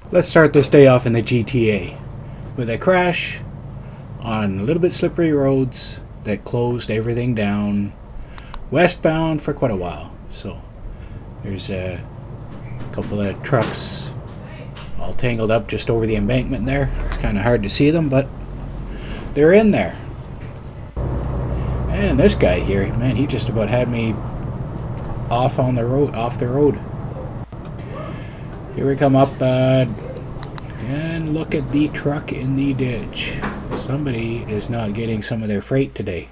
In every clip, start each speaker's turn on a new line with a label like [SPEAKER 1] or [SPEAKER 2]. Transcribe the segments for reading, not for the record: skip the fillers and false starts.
[SPEAKER 1] Let's start this day off in the GTA with a crash on a little bit slippery roads that closed everything down westbound for quite a while. So there's a couple of trucks all tangled up just over the embankment there. It's kind of hard to see them, but they're in there. And this guy here, man, he just about had me off the road. Here we come up, and look at the truck in the ditch. Somebody is not getting some of their freight today.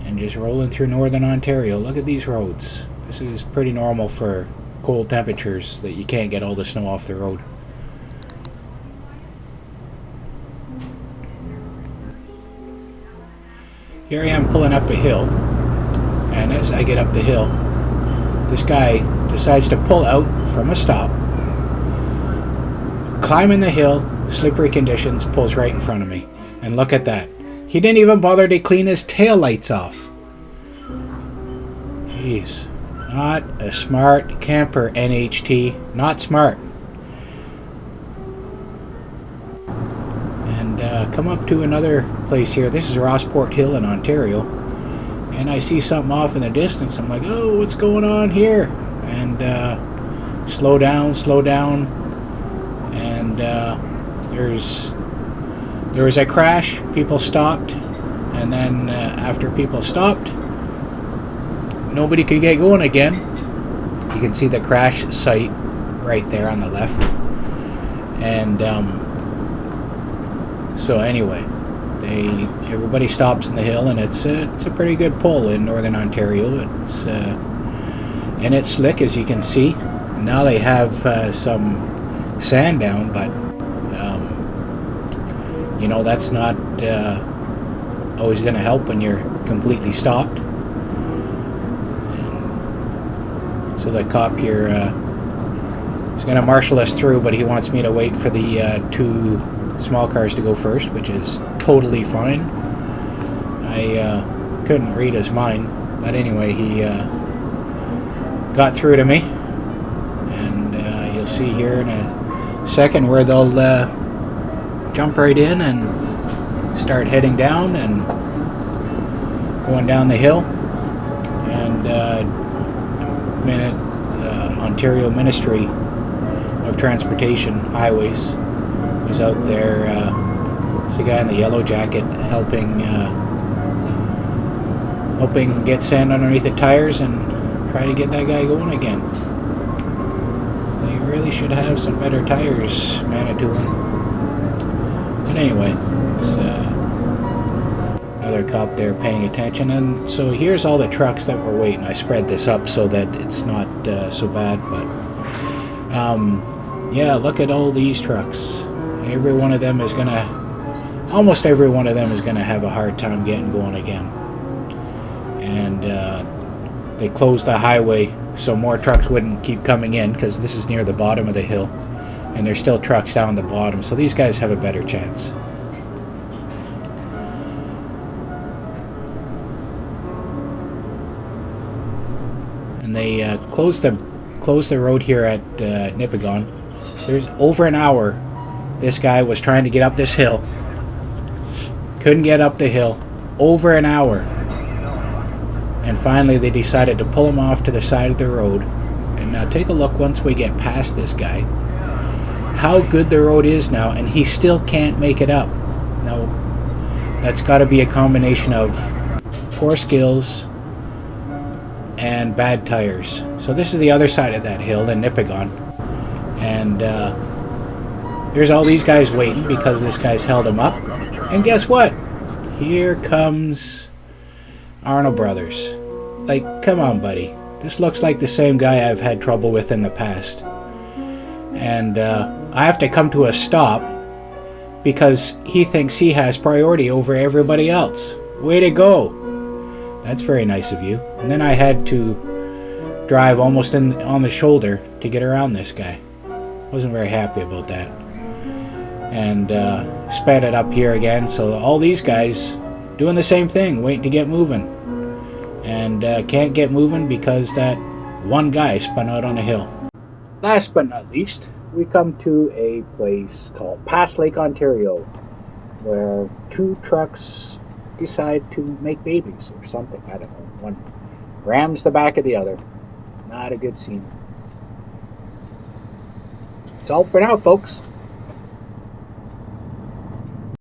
[SPEAKER 1] And just rolling through northern Ontario. Look at these roads. This is pretty normal for cold temperatures, that you can't get all the snow off the road. Here I am pulling up a hill, and as I get up the hill, this guy decides to pull out from a stop, climbing the hill, slippery conditions, pulls right in front of me. And look at that. He didn't even bother to clean his tail lights off. Jeez. Not a smart camper, NHT. Not smart. And come up to another place here. This is Rossport Hill in Ontario. And I see something off in the distance. I'm like, oh, what's going on here? And slow down. And there was a crash. People stopped. And then after people stopped, nobody could get going again. You can see the crash site right there on the left. And so anyway, everybody stops in the hill, and it's a pretty good pull in northern Ontario. And it's slick, as you can see. Now they have some sand down, but you know, that's not always going to help when you're completely stopped. And so the cop here is going to marshal us through, but he wants me to wait for the two small cars to go first, which is totally fine. I couldn't read his mind, but anyway, he got through to me, and you'll see here in a second where they'll jump right in and start heading down and going down the hill. And Ontario Ministry of Transportation Highways was out there. It's the guy in the yellow jacket helping get sand underneath the tires and try to get that guy going again. They really should have some better tires, Manitoulin. But anyway, it's another cop there paying attention. And so here's all the trucks that were waiting. I spread this up so that it's not so bad, but yeah, look at all these trucks. Almost every one of them is going to have a hard time getting going again. And they closed the highway so more trucks wouldn't keep coming in, because this is near the bottom of the hill, and there's still trucks down the bottom, so these guys have a better chance. And they closed the road here at Nipigon. There's over an hour this guy was trying to get up this hill. Couldn't get up the hill. Over an hour. And finally they decided to pull him off to the side of the road. And now take a look once we get past this guy, how good the road is now, and he still can't make it up. Now, that's got to be a combination of poor skills and bad tires. So this is the other side of that hill in Nipigon. And there's all these guys waiting because this guy's held him up. And guess what? Here comes Arnold Brothers. Like, come on, buddy. This looks like the same guy I've had trouble with in the past. And I have to come to a stop because he thinks he has priority over everybody else. Way to go. That's very nice of you. And then I had to drive almost on the shoulder to get around this guy. Wasn't very happy about that. And sped it up here again. So all these guys doing the same thing, waiting to get moving. And can't get moving because that one guy spun out on a hill. Last but not least, we come to a place called Pass Lake, Ontario, where two trucks decide to make babies or something. I don't know. One rams the back of the other. Not a good scene. That's all for now, folks.